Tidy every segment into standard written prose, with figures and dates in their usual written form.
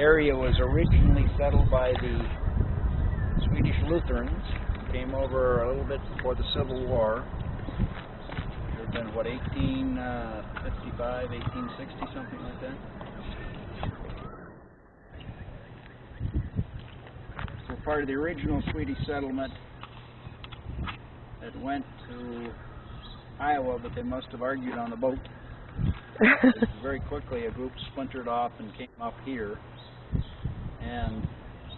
area was originally settled by the Swedish Lutherans. Came over a little bit before the Civil War. There had been, what, 1855, 1860, something like that. So part of the original Swedish settlement that went to Iowa, but they must have argued on the boat. Very quickly a group splintered off and came up here, and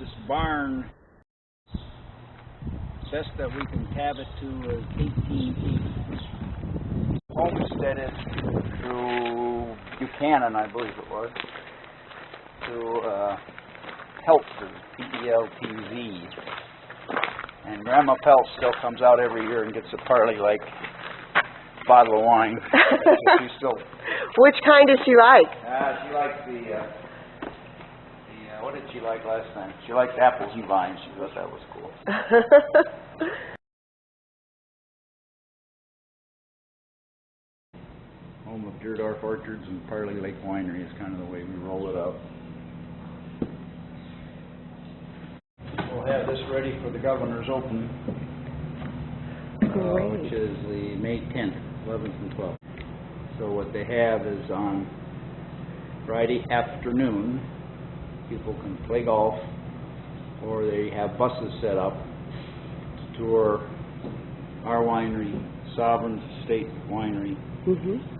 this barn, best that we can have it to is 18 feet. Homesteaded through Buchanan, I believe it was, to Peltz, P-E-L-T-Z. And Grandma Peltz still comes out every year and gets a Parley like bottle of wine. She's still. Which kind does she like? She likes the what did she like last time? She liked apples and vines. She thought that was cool. Home of Deardorff Orchards and Parley Lake Winery is kind of the way we roll it out. We'll have this ready for the governor's opening, which is the May 10th, 11th and 12th. So what they have is on Friday afternoon, people can play golf, or they have buses set up to tour our winery, Sovereign's Estate Winery,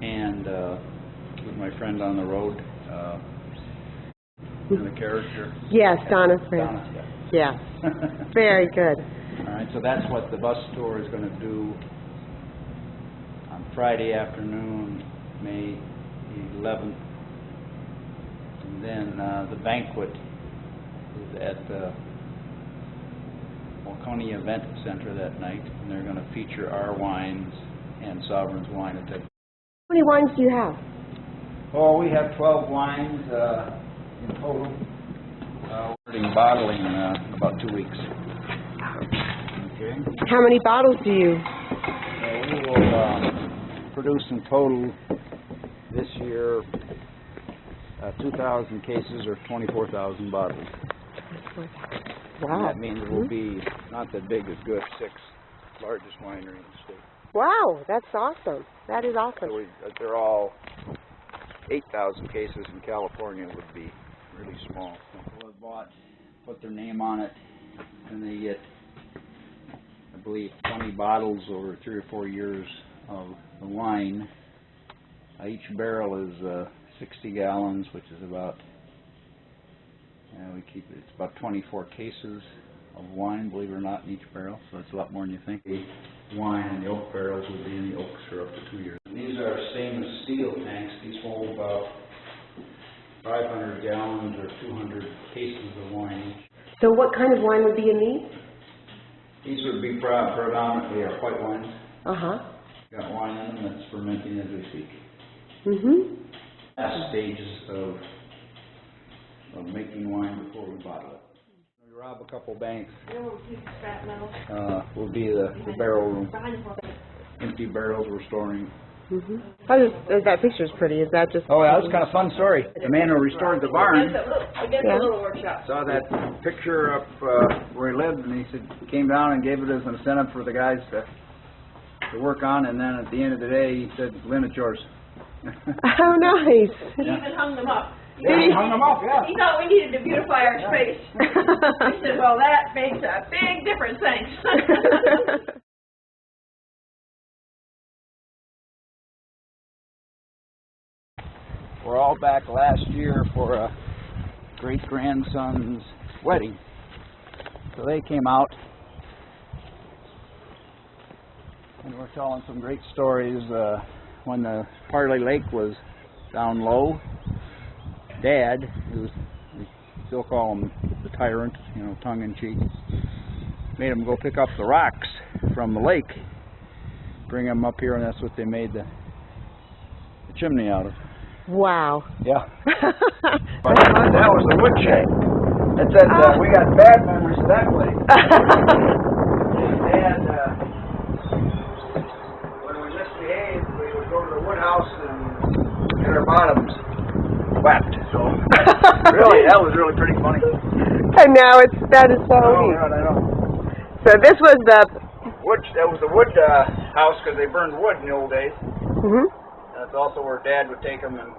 and with my friend on the road, and the character. Yes, Donna's friend. Donna, yeah. Very good. All right, so that's what the bus tour is going to do on Friday afternoon, May 11th. And then the banquet is at the Oconee Event Center that night, and they're going to feature our wines and Sovereign's wine at that. How many wines do you have? Oh, we have 12 wines in total. We're bottling in about 2 weeks. Okay. How many bottles do you? We will produce in total this year 2,000 cases or 24,000 bottles. Wow. And that means it will be not that big as good, 6th largest winery in the state. Wow, that's awesome. That is awesome. So they're all 8,000 cases in California would be really small. People have bought, put their name on it, and they get, I believe, 20 bottles over 3 or 4 years of the wine. Each barrel is 60 gallons, which is about, it's about 24 cases of wine, believe it or not, in each barrel, so it's a lot more than you think. The wine and the oak barrels will be in the oaks for up to 2 years. And these are stainless steel tanks. These hold about 500 gallons or 200 cases of wine each. So what kind of wine would be in these? These would be predominantly our white wines. Got wine in them that's fermenting as we speak. Last stages of making wine before we bottle it. We rob a couple banks. Will be the barrel room. Empty barrels we're storing. That picture's pretty. Is that just? Oh, yeah, that's kind of a fun story. The man who restored the barn saw that picture up where he lived, and he said he came down and gave it as an incentive for the guys to work on, and then at the end of the day he said, "Lin, it's yours." Oh, nice. He even hung them up. Yeah, he hung them up, yeah. He thought we needed to beautify our space. He said, well, that makes a big difference, thanks. We're all back last year for a great-grandson's wedding. So they came out, and we're telling some great stories. When the Parley Lake was down low, Dad, we still call him the tyrant, tongue-in-cheek, made him go pick up the rocks from the lake, bring them up here, and that's what they made the chimney out of. Wow. Yeah. That was the wood shack. It said we got bad memories that way. And when we misbehaved, we would go to the wood house and get our bottoms whacked. So Really, that was really pretty funny. I know, that is so Oh, neat. God, I know. So this was the, That was the wood house because they burned wood in the old days. mhm. That's also where Dad would take them and